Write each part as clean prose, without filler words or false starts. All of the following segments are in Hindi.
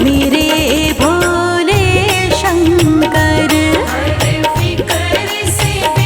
मेरे भोले शंकर। हर फिक्र से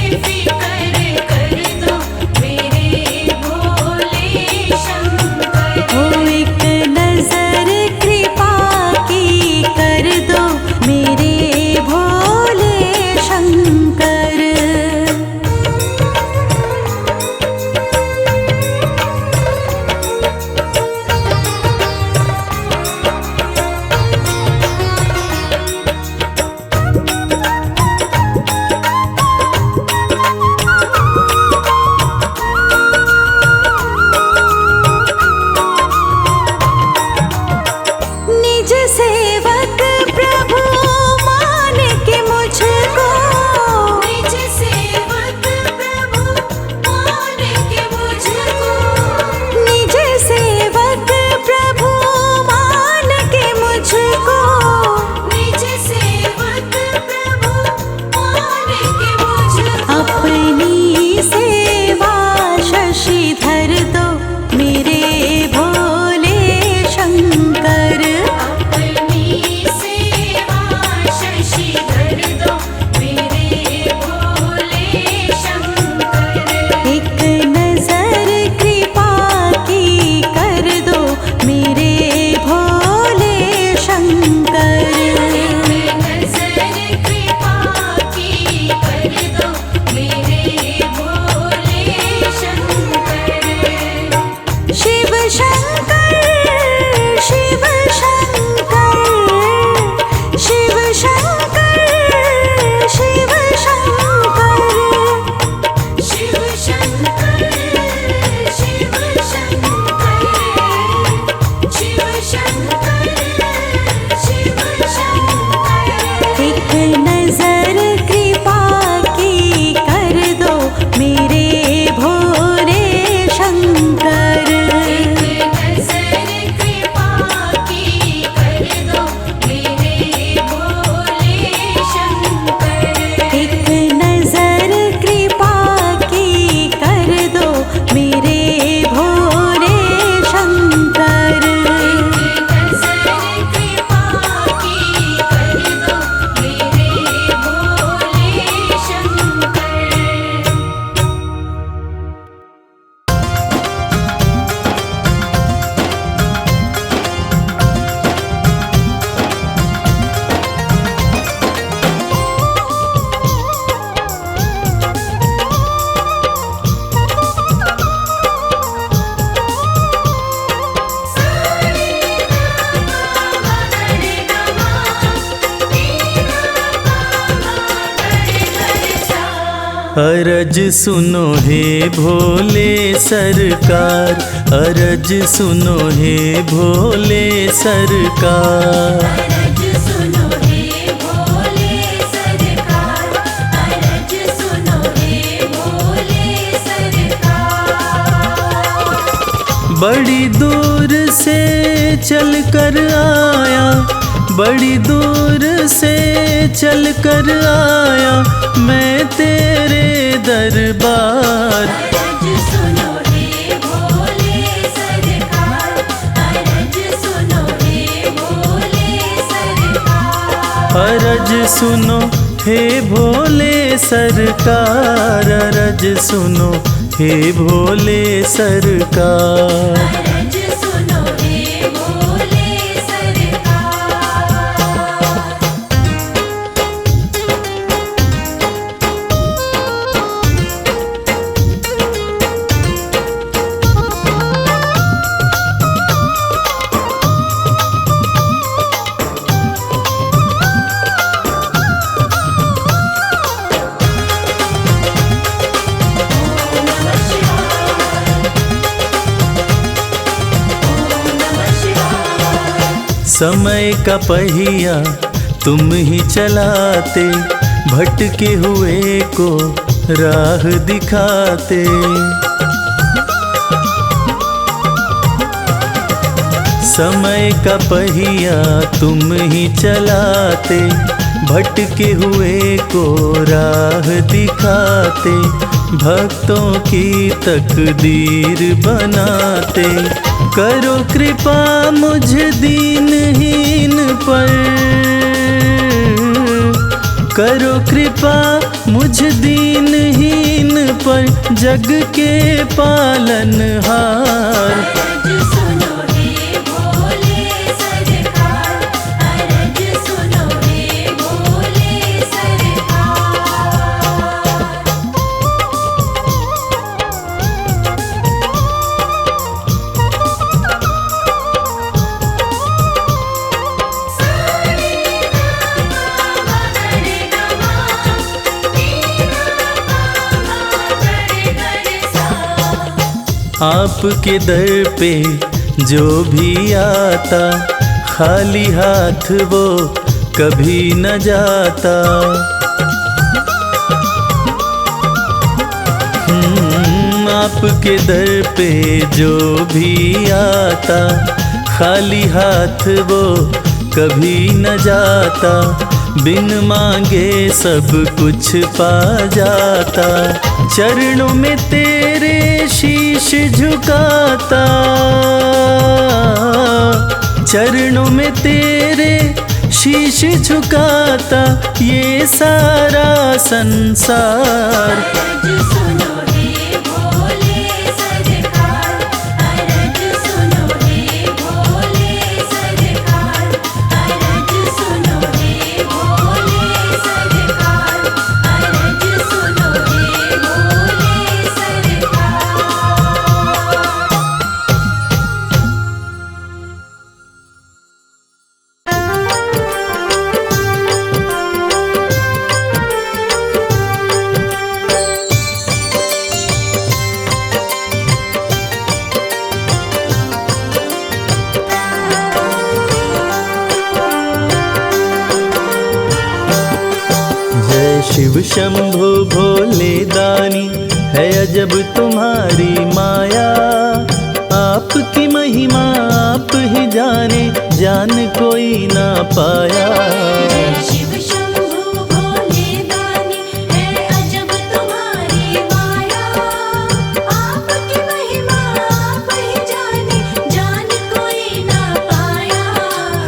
नजर कृपा की कर दो मेरे भोले शंकर। एक नजर कृपा की कर दो मेरे भोले शंकर। एक नजर कृपा की कर दो मेरे भोले शंकर। एक नजर कृपा की कर दो मेरे भोले शंकर। अरज सुनो हे भोले सरकार, अरज सुनो हे भोले सरकार। अरज सुनो हे भोले सरकार, अरज सुनो हे भोले सरकार। बड़ी दूर से चल कर आया, बड़ी दूर से चल कर आया मैं तेरे दरबार। अरज सुनो हे भोले सरकार, अरज सुनो हे भोले सरकार। अरज सुनो हे भोले सरकार, अरज सुनो हे भोले सरकार। अरज सुनो हे भोले सरकार। समय का पहिया तुम ही चलाते, भटके हुए को राह दिखाते। समय का पहिया तुम ही चलाते, भटके हुए को राह दिखाते। भक्तों की तकदीर बनाते, करो कृपा मुझ दीनहीन पर, करो कृपा मुझ दीनहीन पर जग के पालनहार। अरज सुनो हे भोले सरकार, अरज सुनो हे भोले सरकार। आपके दर पे जो भी आता, खाली हाथ वो कभी न जाता। आपके दर पे जो भी आता, खाली हाथ वो कभी न जाता। बिन मांगे सब कुछ पा जाता, चरणों में तेरे शीश झुकाता, चरणों में तेरे शीश झुकाता ये सारा संसार। अरज सुनो हे भोले सरकार, अरज सुनो हे भोले सरकार। अरज सुनो हे भोले सरकार, अरज सुनो हे भोले सरकार। शिव शंभु भोले दानी, है अजब तुम्हारी माया। आपकी महिमा आप ही जाने, जान कोई ना पाया। जय शिव शंभु भोले दानी, है अजब तुम्हारी माया। आपकी महिमा आप ही जाने, जान कोई ना पाया।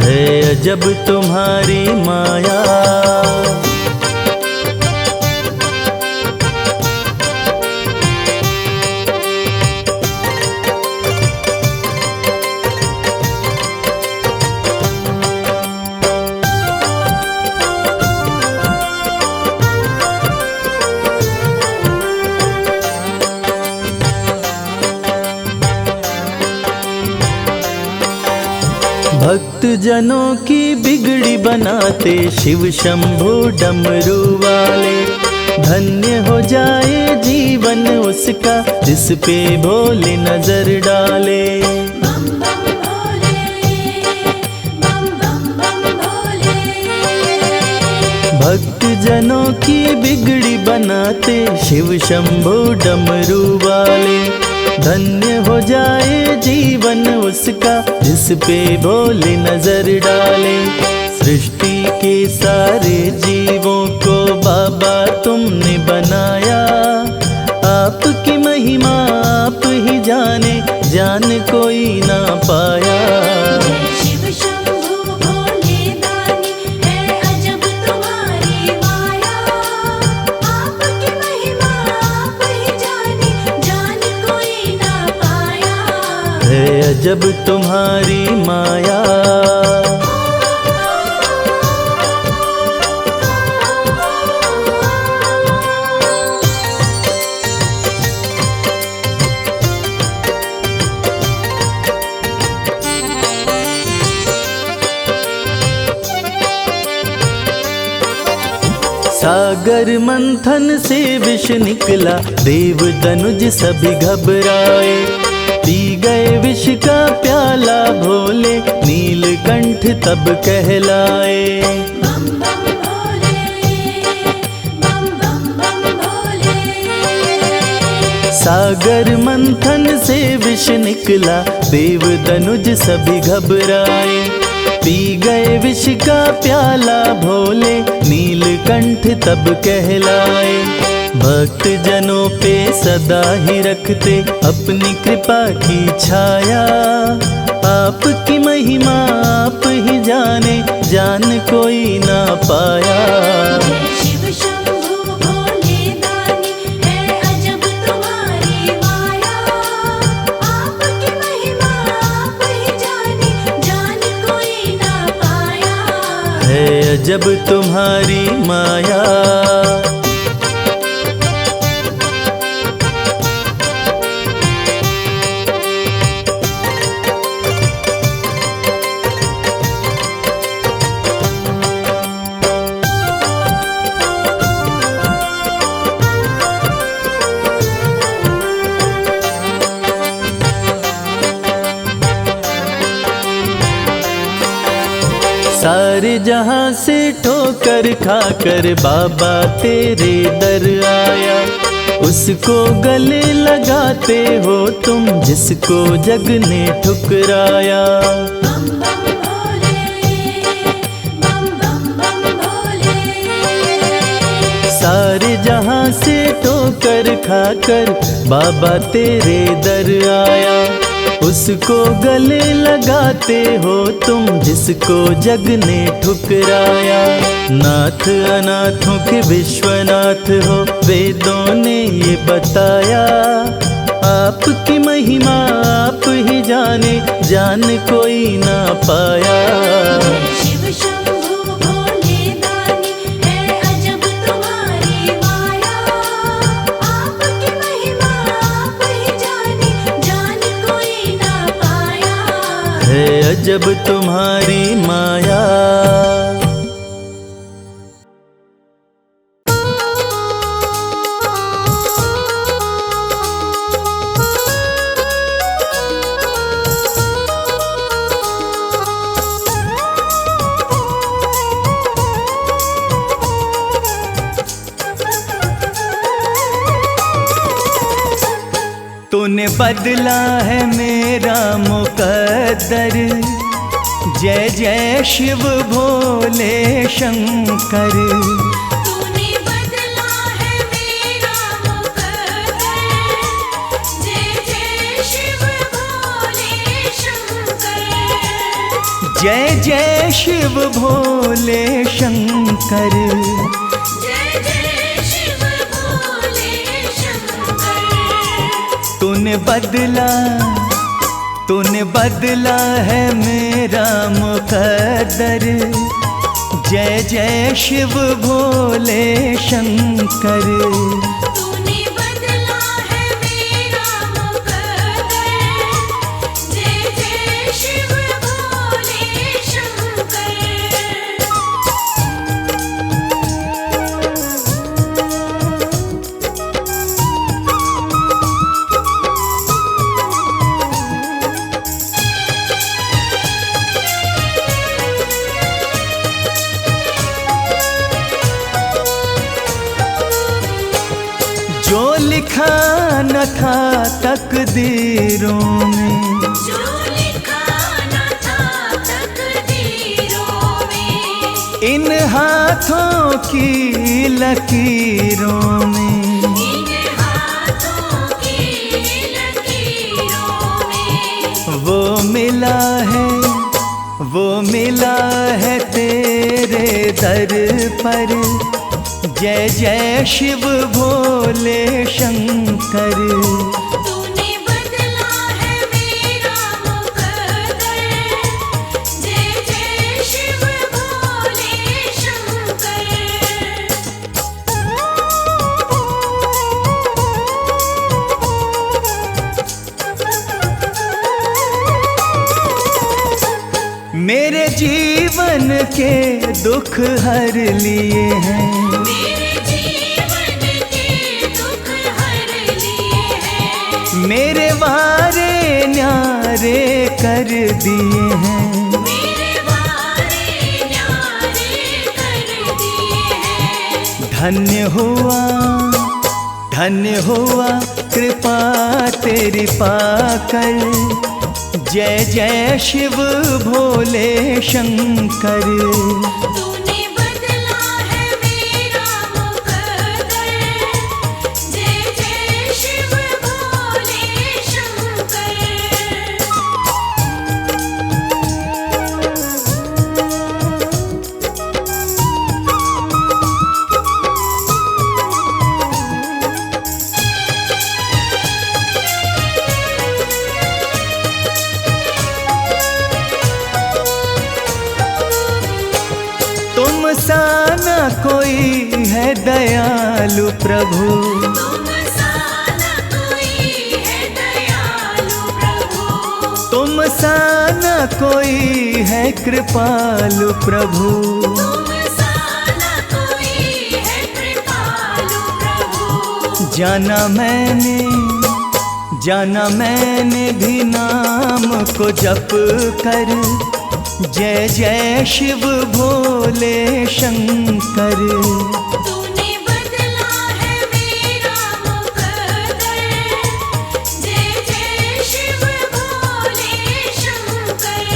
है अजब तुम्हारी माया। भक्त जनों की बिगड़ी बनाते शिव शंभु डमरू वाले। धन्य हो जाए जीवन उसका, जिस पे भोले नजर डाले। बम बम भोले, बम बम बम भोले। भक्त जनों की बिगड़ी बनाते शिव शंभु डमरू वाले। धन्य हो जाए जीवन उसका, जिस पे भोले नजर डाले। सृष्टि के सारे जीवों को बाबा तुमने बनाया। आपकी महिमा आप ही जाने, जान कोई ना पाया। जय शिव शंभु भोले दानी, है अजब तुम्हारी माया। आपकी महिमा आप ही जाने, जान कोई ना पाया। है अजब तुम्हारी माया। सागर मंथन से विष निकला, देव दनुज सभी घबराए। पी गए विष का प्याला भोले, नीलकंठ तब कहलाए। बम बम भोले, बम बम बम भोले। सागर मंथन से विष निकला, देव दनुज सभी घबराए। पी गए विष का प्याला भोले, नीलकंठ तब कहलाए। भक्त जनों पे सदा ही रखते अपनी कृपा की छाया। आपकी महिमा आप ही जाने, जान कोई ना पाया। जय शिव शंभु भोले दानी, है अजब तुम्हारी माया। आपकी महिमा आप ही जाने, जान कोई ना पाया। है अजब तुम्हारी माया। सारे जहां से ठोकर खाकर बाबा तेरे दर आया। उसको गले लगाते हो तुम, जिसको जग ने ठुकराया। बम बम भोले, बम बम बम भोले। सारे जहां से ठोकर खाकर बाबा तेरे दर आया। उसको गले लगाते हो तुम, जिसको जग ने ठुकराया। नाथ अनाथों के विश्वनाथ हो, वेदों ने ये बताया। आपकी महिमा आप ही जाने, जान कोई ना पाया। जय शिव शंभु भोले दानी, है अजब तुम्हारी माया। आपकी महिमा आप ही जाने, जान कोई ना पाया। है अजब तुम्हारी माया। तूने बदला है मेरा मुकद्दर, जय जय शिव भोले शंकर। तूने बदला है मेरा मुकद्दर, जय जय शिव भोले शंकर। जय जय शिव भोले शंकर। जय जय शिव भोले शंकर। तूने बदला है मेरा मुकद्दर, जय जय शिव भोले शंकर। तूने बदला है मेरा मुकद्दर, जय जय शिव भोले शंकर। जो लिखा न था तकदीरों में, जो लिखा न था तकदीरों में, इन हाथों की लकीरों में, इन हाथों की लकीरों में, वो मिला है तेरे दर पर, जय जय शिव भोले शंकर। तूने बदला है मेरा मुकद्दर, जय जय शिव भोले शंकर। मेरे जीवन के दुख हर लिए हैं, मेरे जीवन के दुख हर लिए हैं, मेरे वारे न्यारे कर दिए हैं। मेरे वारे न्यारे कर दिए हैं। धन्य हुआ कृपा तेरी पाकर, जय जय शिव भोले शंकर। तूने बदला है मेरा मुकद्दर, जय जय शिव भोले शंकर। तुम सा न कोई है दयालु प्रभु, तुम सा न कोई है दयालु प्रभु, तुम सा न कोई है कृपालु प्रभु। तुम सा न कोई है कृपालु प्रभु। जाना मैंने भी नाम को जप कर, जय जय शिव भोले शंकर। तूने बदला है मेरा मुकद्दर, जय जय शिव भोले शंकर।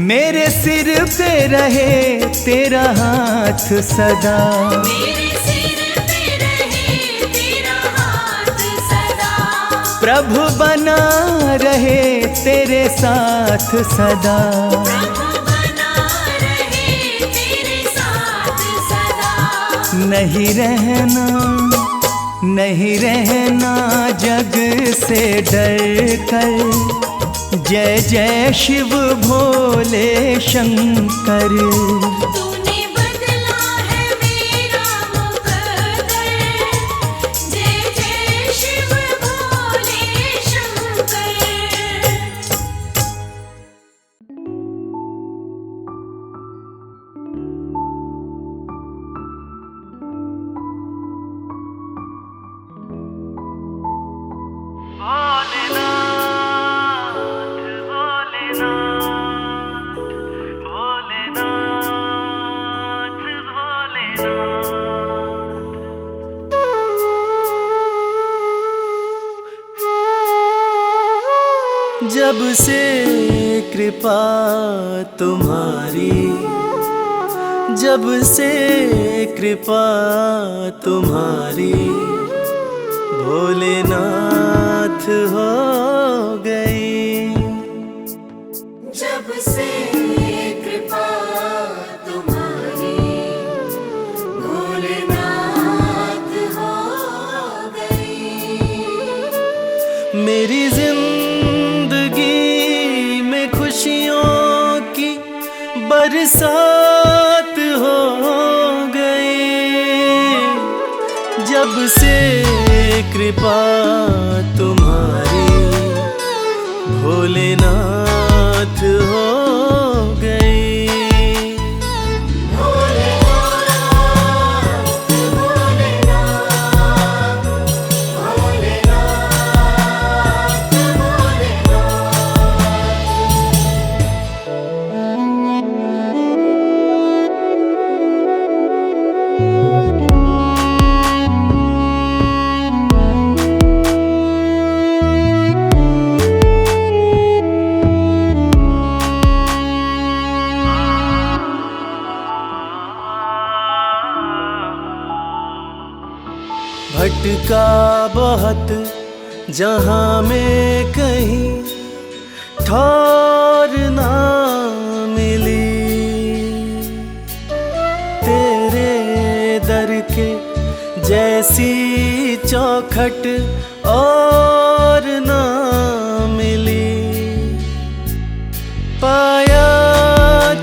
मेरे सिर पे रहे तेरा हाथ सदा, मेरे सिर पे रहे तेरा हाथ सदा, प्रभु बना रहे तेरे साथ सदा। प्रभु बना रहे तेरे साथ सदा। नहीं रहना जग से डर कर, जय जय शिव भोले शंकर। तूने बदला है मेरा मुकद्दर, जय जय शिव भोले शंकर। भोलेनाथ भोलेनाथ जब से कृपा तुम्हारी, जब से कृपा तुम्हारी, भोलेनाथ हो गई। जब से कृपा तुम्हारी, भोलेनाथ हो गई। मेरी जिंदगी में खुशियों की बरसात हो गई। जब से कृपा तुम्हारी, भोलेनाथ हो गई। भटका बहुत जहाँ में कहीं ठौर ना मिली, तेरे दर के जैसी चौखट और ना मिली। पाया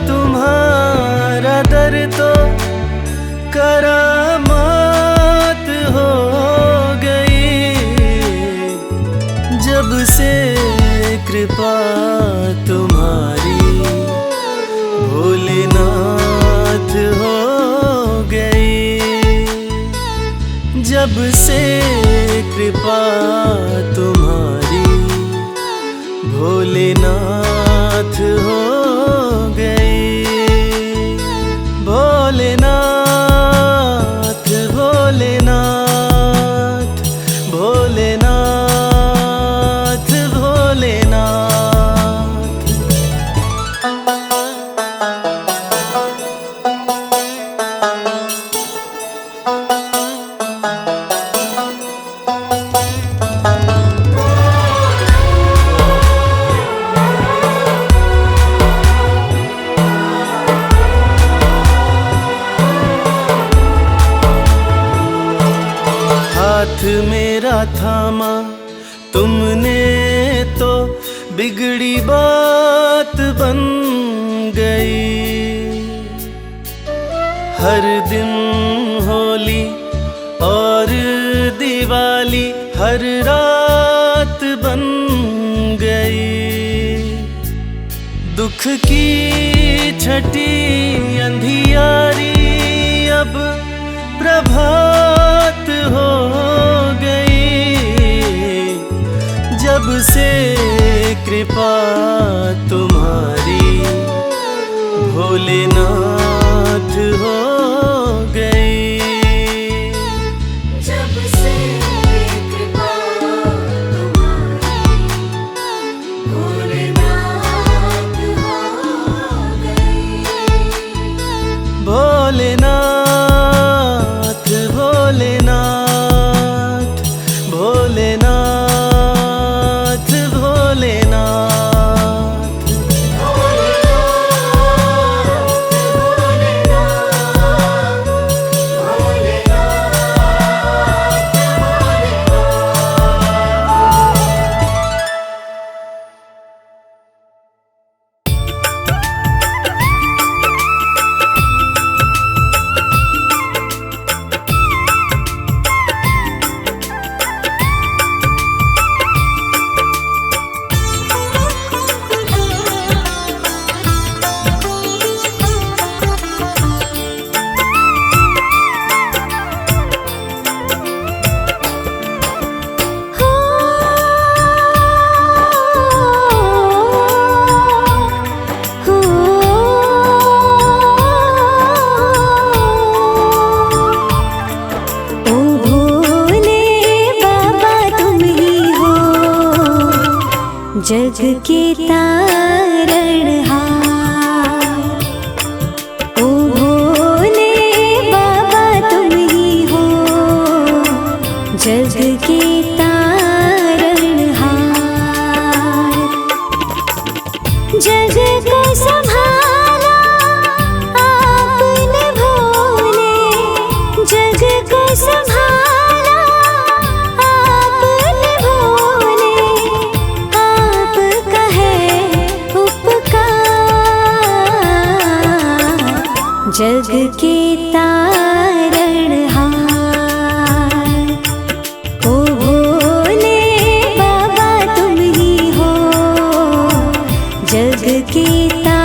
तुम्हारा दर तो करामात हो गई। जब से कृपा तुम्हारी, भोलेनाथ हो गई। जब से कृपा तुम्हारी, भोलेनाथ हो गई। भोलेनाथ भोलेनाथ भोलेनाथ भोलेनाथ। हाथ मेरा थामा तुमने तो बिगड़ी बात बन गई। हर दिन होली और दिवाली हर रात बन गई। दुख की छठी अंधियारी अब प्रभात हो गई। जब से कृपा तुम्हारी, भोलेनाथ हो गई। जब से कृपा तुम्हारी, भोलेनाथ हो गई। भोलेनाथ भोलेनाथ भोलेनाथ भोलेनाथ। भोलेनाथ जग के तारणहार। ओ भोले बाबा तुम ही हो जग के तारणहार। जग को संभाला आपने भोले, जग को संभाला आपने भोले, आपका है उपकार जग के तारणहार। ओ भोले बाबा तुम ही हो जग के तारणहार।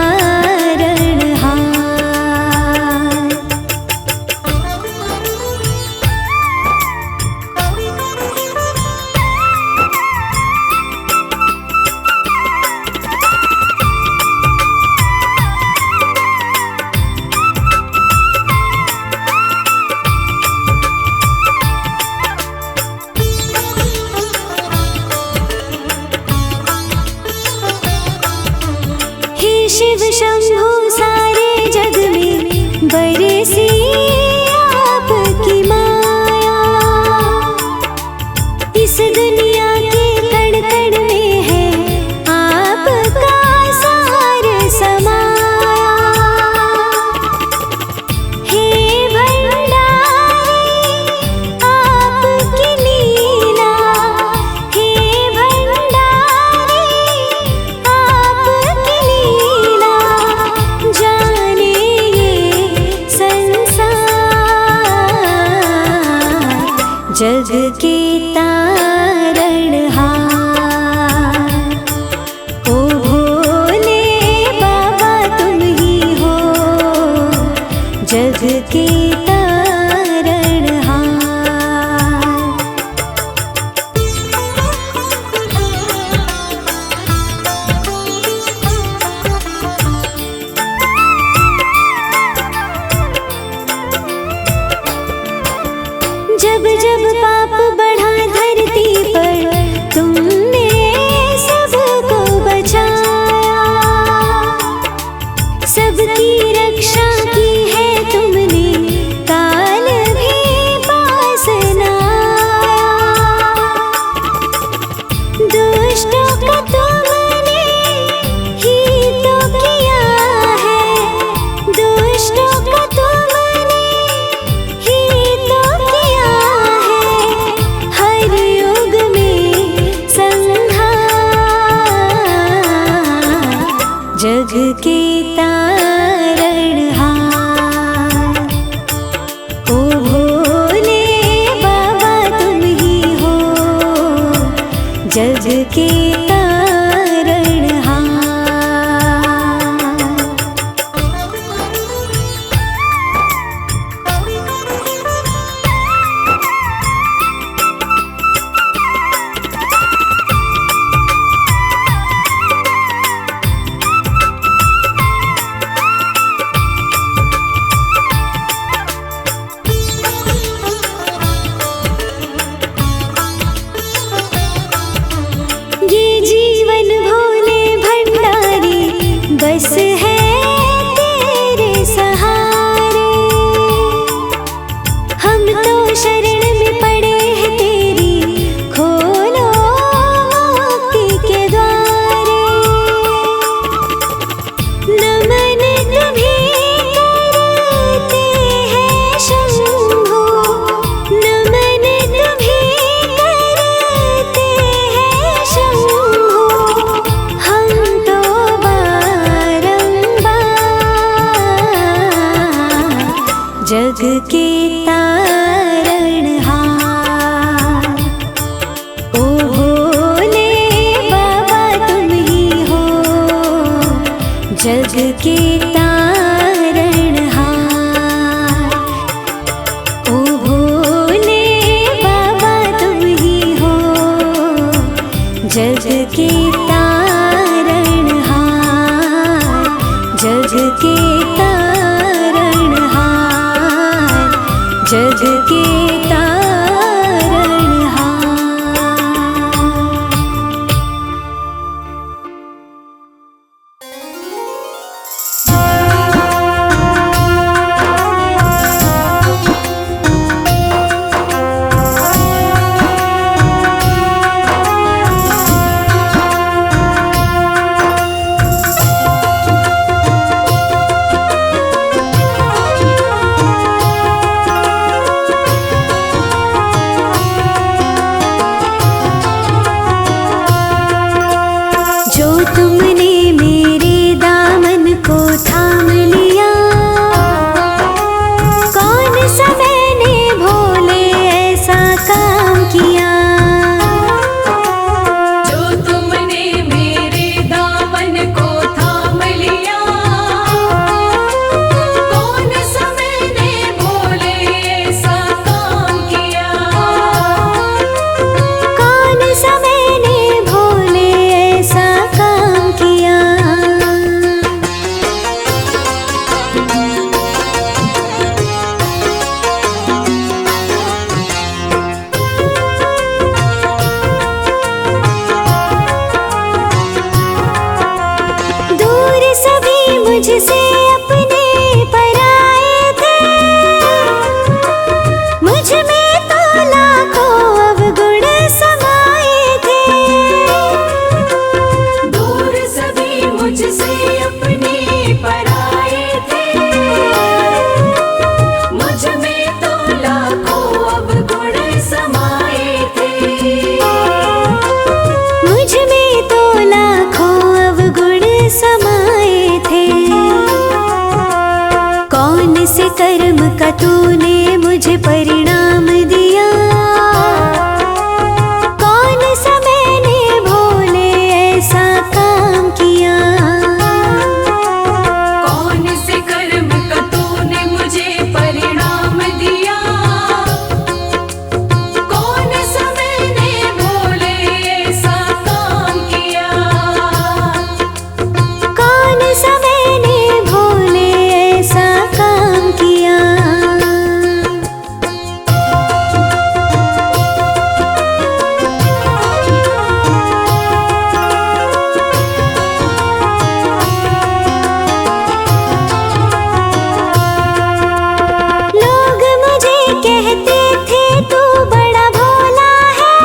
हे शिव शंभु सारे जग में बरसी आपकी माया। इस दुनिया के कण कण में है आपका सार समाया। हे भंडारी आपकी लीला, हे भंडारी आपकी लीला, जाने ये संसार जग के तारणहार। ओ भोले बाबा तुम ही हो जग के तारणहार। जब जब पाप बढ़ा धरती पर तुमने सबको बचाया। सबकी रक्षा की है तुमने, काल भी पास न आया। दुष्टों का तुमने ही तो किया है, दुष्टों का तुमने ही तो किया है। हर युग में संहार जग के तारणहार। ओ भोले बाबा तुम ही हो जग के तारणहार। ये जीवन भोले भंडारी बस है तेरे सहारे। हम तो शरण में पड़े हैं तेरी, खोलो मुक्ति के द्वारे। नमन तुम्हें करते हैं शंभु, नमन तुम्हें करते हैं शंभु। हम तो बारंबार जग के तारणहार। ओ भोले बाबा तुम ही हो जग के तारणहार। ओ भोले बाबा तुम ही हो जग के तारणहार। जग के तारणहार, जग के तारणहार। तुमने मेरे दामन को थाम लिया, कौन सा मैंने भोले ऐसा काम किया। जो तुमने मेरे दामन को थाम लिया, कौन सा मैंने भोले ऐसा काम किया। कौन सा मैंने भोले ऐसा काम किया। दूर सभी मुझसे अपने पराए थे, मुझ में तो लाखों अवगुण समाए थे। दूर सभी मुझसे अपने पराए थे, मुझ में तो लाखों अवगुण समाए थे। मुझ में तो लाखों अवगुण समाए थे। कौन से कर्म का तूने मुझे परिणाम दिया, कौन सा मैंने भोले ऐसा काम किया। कौन से कर्म का तूने मुझे परिणाम दिया, कौन सा मैंने भोले ऐसा काम किया। कौन सा मैंने भोले ऐसा काम किया। लोग मुझे कहते थे तू बड़ा भोला है,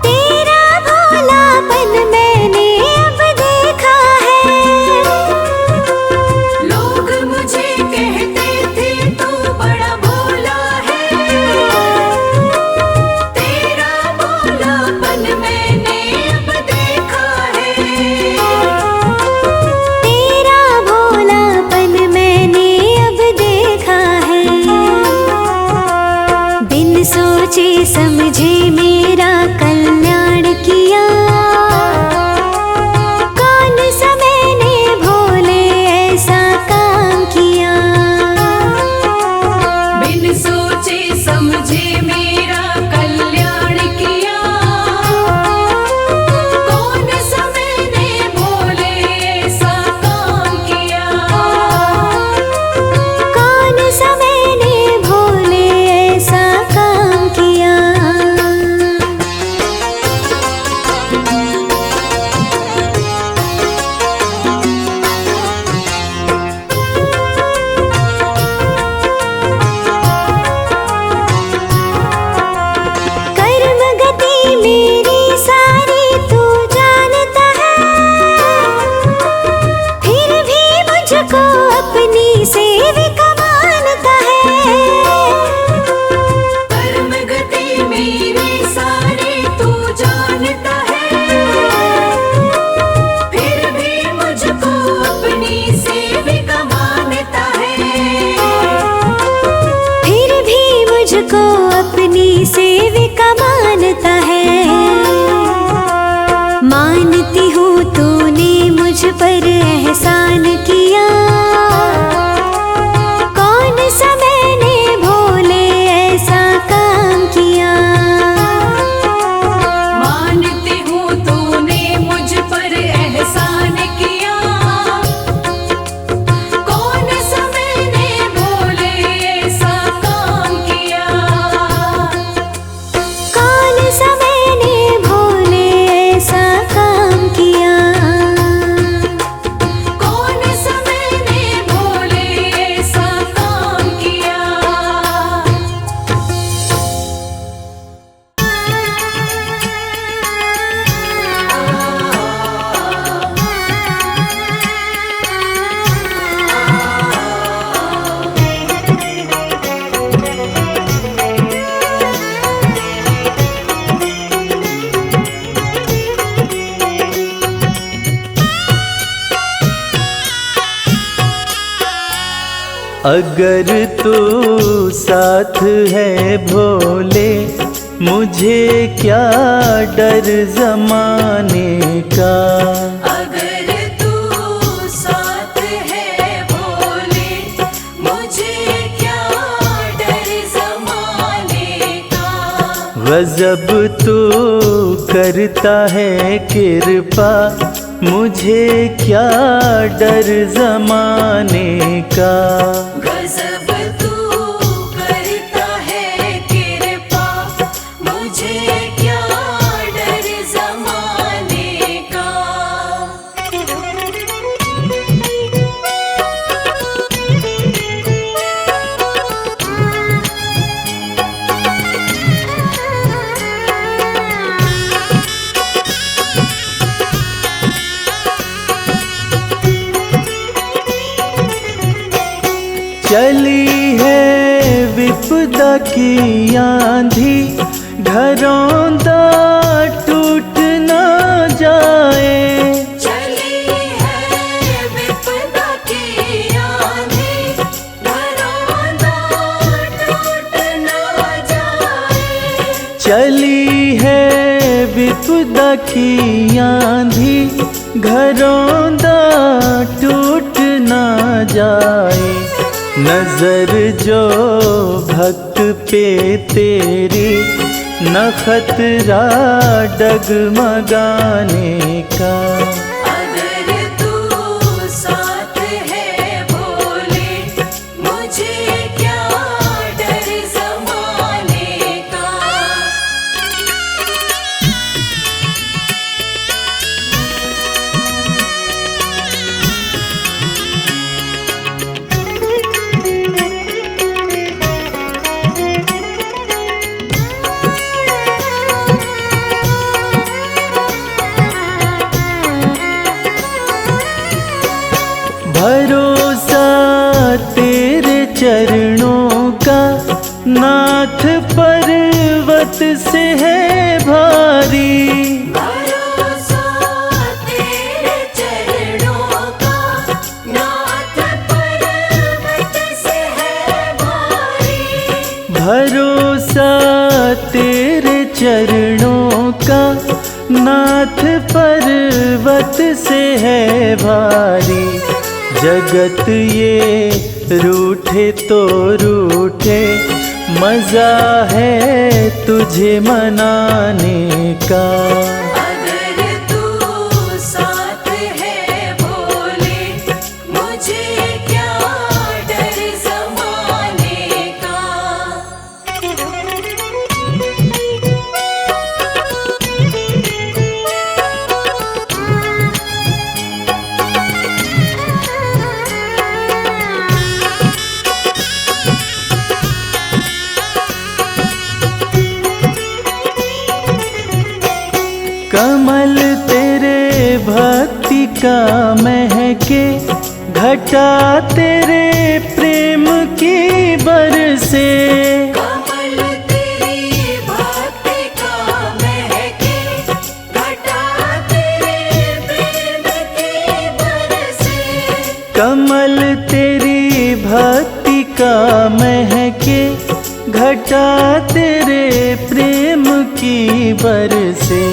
तेरा भोलापन मैंने अब देखा है। लोग मुझे कहते थे तू बड़ा भोला है, तेरा भोलापन मैंने अब देखा है। तेरा भोलापन मैंने अब देखा है। बिन सोचे समझे मेरा कल्याण किया, कौन सा मैंने भोले ऐसा काम किया। बिन सोचे समझे मेरा कल्याण किया, कौन सा मैंने भोले ऐसा काम किया। कौन सा मैंने भोले ऐसा काम किया। कर्म गति मेरी सारी तू जानता है, फिर भी मुझको अपनी सेविका मानता है। कर्म गति मेरी सारी तू जानता है, फिर भी मुझको अपनी सेविका मानता है। फिर भी मुझको अपनी सेविका मानता है। मानती हूँ तूने मुझ पर एहसान किया, कौन सा मैंने भोले ऐसा काम किया। मानती हूँ तूने मुझ पर एहसान किया, कौन सा मैंने भोले ऐसा काम किया। कौन सा मैंने भोले ऐसा काम किया। कौन अगर तू साथ है भोले, मुझे क्या डर जमाने का। अगर तू साथ है भोले, मुझे क्या डर ज़माने का। गजब तू करता है कृपा, मुझे क्या डर जमाने का। गजब तू करता है कृपा, मुझे क्या डर ज़माने का। चली है विपदा की आंधी, घरौंदा टूट ना जाए। चली है विपदा की आंधी, घरौंदा टूट ना जाए। चली है विपदा की आंधी, घरौंदा टूट ना जाए। नजर जो भक्त पे तेरी, न खतरा डगमगाने का। अगर तू साथ है भोले, मुझे क्या डर ज़माने का। भरोसा तेरे चरणों का, नाथ पर्वत से है भारी। भरोसा तेरे चरणों का, नाथ पर्वत से है भारी। भरोसा तेरे चरणों का, नाथ पर्वत से है भारी। जगत ये रूठे तो रूठे, मजा है तुझे मनाने का। अगर तू साथ है भोले, मुझे क्या डर ज़माने का। कमल तेरे भक्ति का महके, घटा तेरे प्रेम की बरसे। कमल तेरी भक्ति का महके, घटा तेरे प्रेम की बरसे। कमल तेरी भक्ति का महके, घटा तेरे प्रेम की बरसे।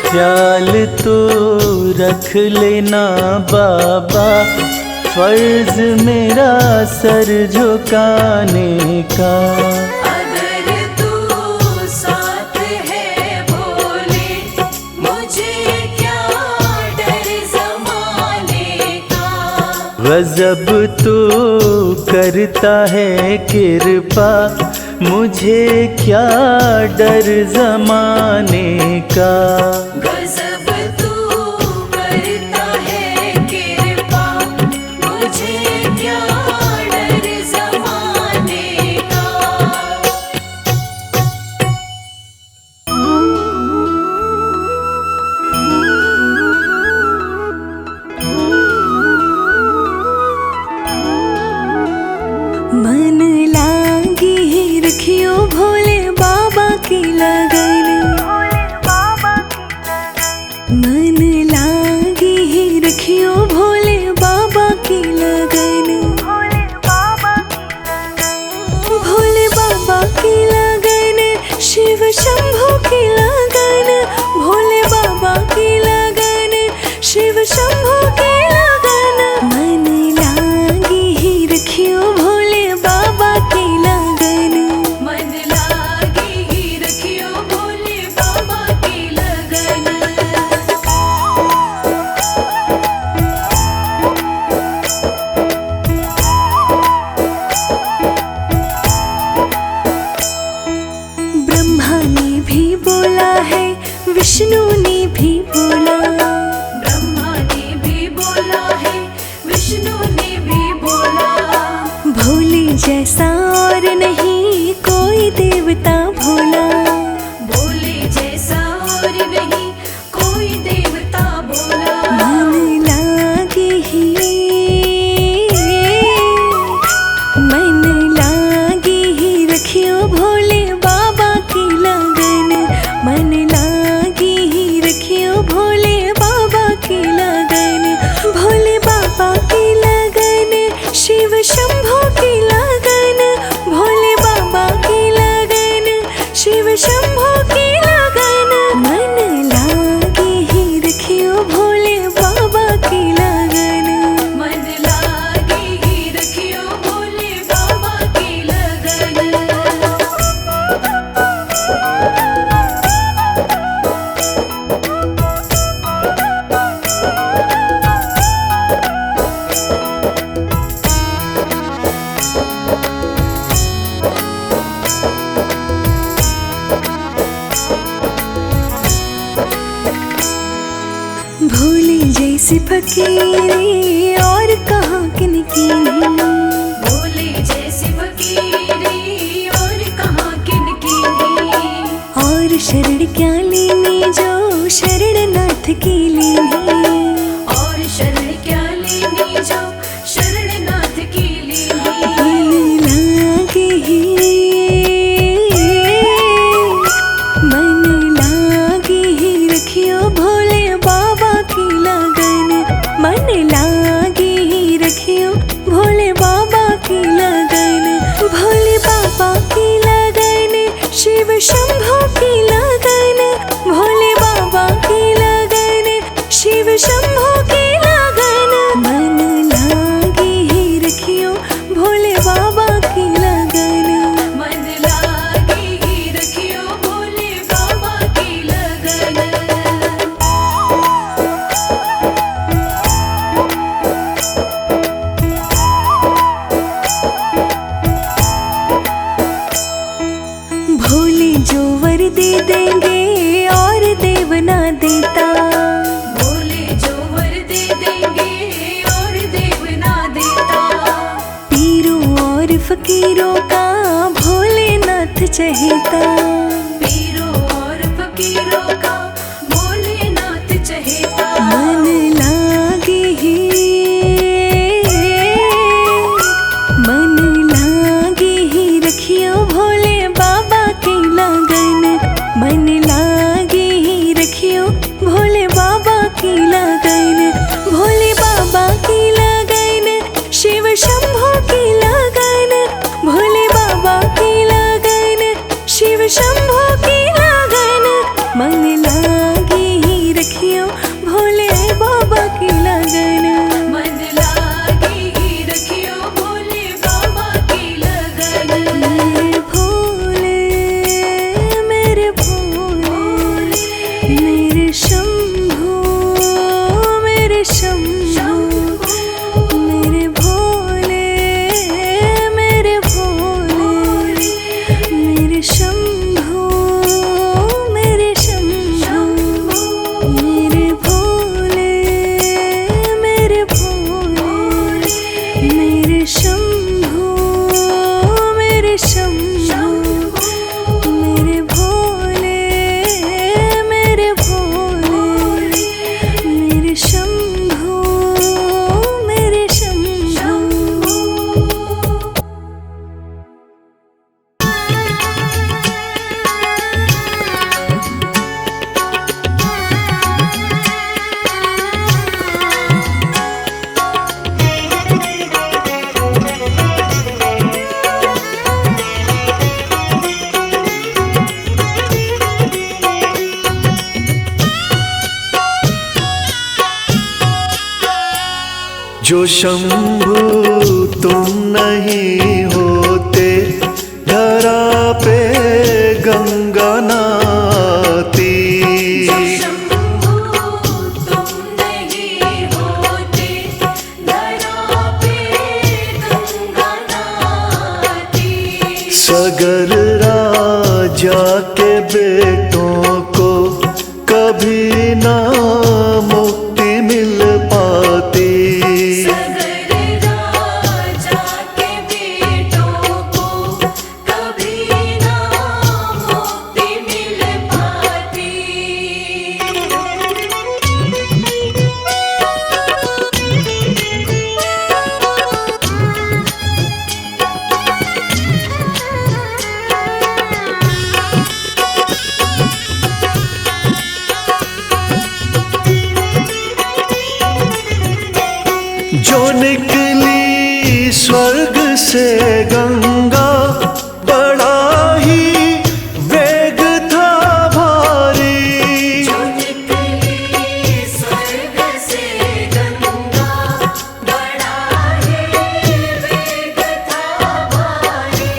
ख्याल तो रख लेना बाबा, फर्ज मेरा सर झुकाने का। अगर तू साथ है भोले, मुझे क्या डर ज़माने का। गजब तू करता है कृपा, मुझे क्या डर जमाने का। गजब तू करता है कृपा, मुझे क्या डर ज़माने का। मन लागी ही रखियो भोले बाबा की लगन। मन लागी ही रखियो भोले बाबा की लगन। जैसी फकीरी और कहाँ किनकी नहीं। भोले जैसी फकीरी और कहाँ किनकी नहीं। और शरण क्या लेनी जो शरणनाथ की लेनी। और शरण क्या लेनी जो शरणनाथ की लेनी। मन लागे ही रखियो भोले बाबा की लगन। मन लागे ही रखियो भोले बाबा की लगन। भोले बाबा की लगन शिव शंभो की लगन। भोले बाबा की लगन शिव शंभो की लगन। मन लागे ही रखियो भोले बाबा की लगन। मन लागे ही रखियो भोले बाबा की लगन। भोले जो वर दे देंगे और देव ना देता। भोले जो वर दे देंगे और देव ना देता। पीरों और फकीरों का भोलेनाथ चहेता। पीरों और फकीरों का भोलेनाथ चहेता। मन लागे ही रखियो भोले बाबा की लगन। मन लागे ही रखियो भोले बाबा की लगन। भोले बाबा की लगन शिव शंभो की लगन। भोले बाबा की लगन शिव शंभो की लगन। मन लागे ही रखियो भोले बाबा की लगन। मन लागे ही रखियो भोले बाबा की लगन। मेरे भोले मेरे भोले मेरे शंभो मेरे शंभो। मेरे भोले मेरे भोले मेरे शंभो मेरे शंभो। मेरे भोले मेरे भोले मेरे शंभो मेरे शंभो। मेरे भोले मेरे भोले मेरे शंभो मेरे शंभो। जो शंभु तुम नहीं होते धरा पे गंगा नाती। शंभू तुम नहीं होते धरा पे गंगा नाती। सगर राजा के बेटों को कभी ना मुक्ति मिल पाती। सगर राजा के बेटों को कभी ना मुक्ति मिल पाती। जो निकली स्वर्ग से गंगा बड़ा ही वेग था भारी। जो निकली स्वर्ग से गंगा बड़ा ही वेग था भारी।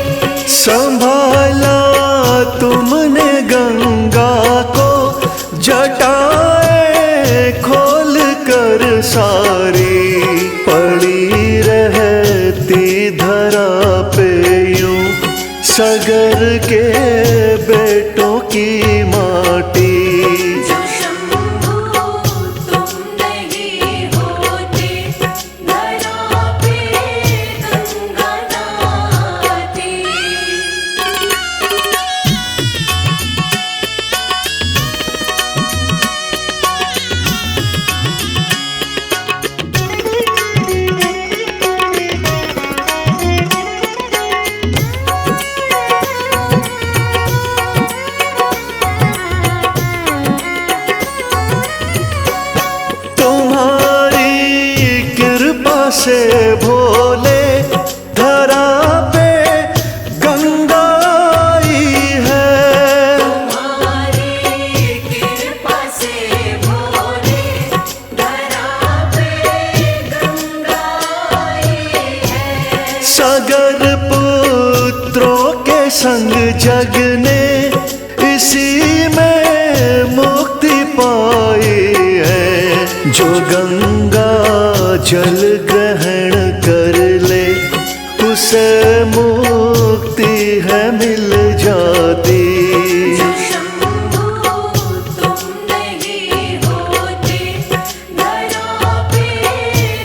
संभाला तुमने गंगा को जटाएं खोल कर सारी। पड़ी रहती धरा पे यूं सगर के बेटों की माटी। जो शंभू तुम नहीं से भोले धरा पे गंगा आई है। तुम्हारी कृपा से भोले धरा पे गंगा आई है। सागर पुत्रों के संग जग ने इसी में मुक्ति पाई है। जो गंगा जल ग्रहण कर ले उसे मुक्ति है मिल जाती। जो शंभू तुम नहीं होते धरा पे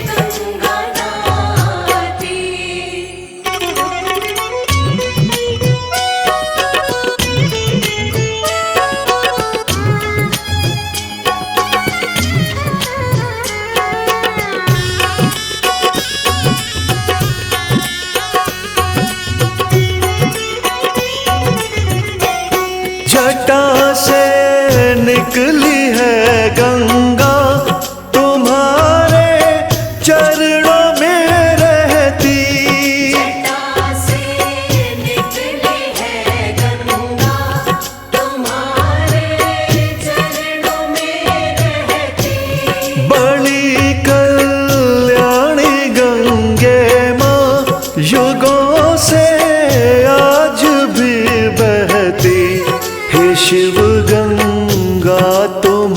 गंगा नाती। जटा से निकली है गंगा तुम्हारे चरणों में रहती। जटा से निकली है गंगा तुम्हारे चरणों में रहती। बड़ी कल्याणी गंगे माँ युगों से आज भी बहती। हे शिव गंगा तुम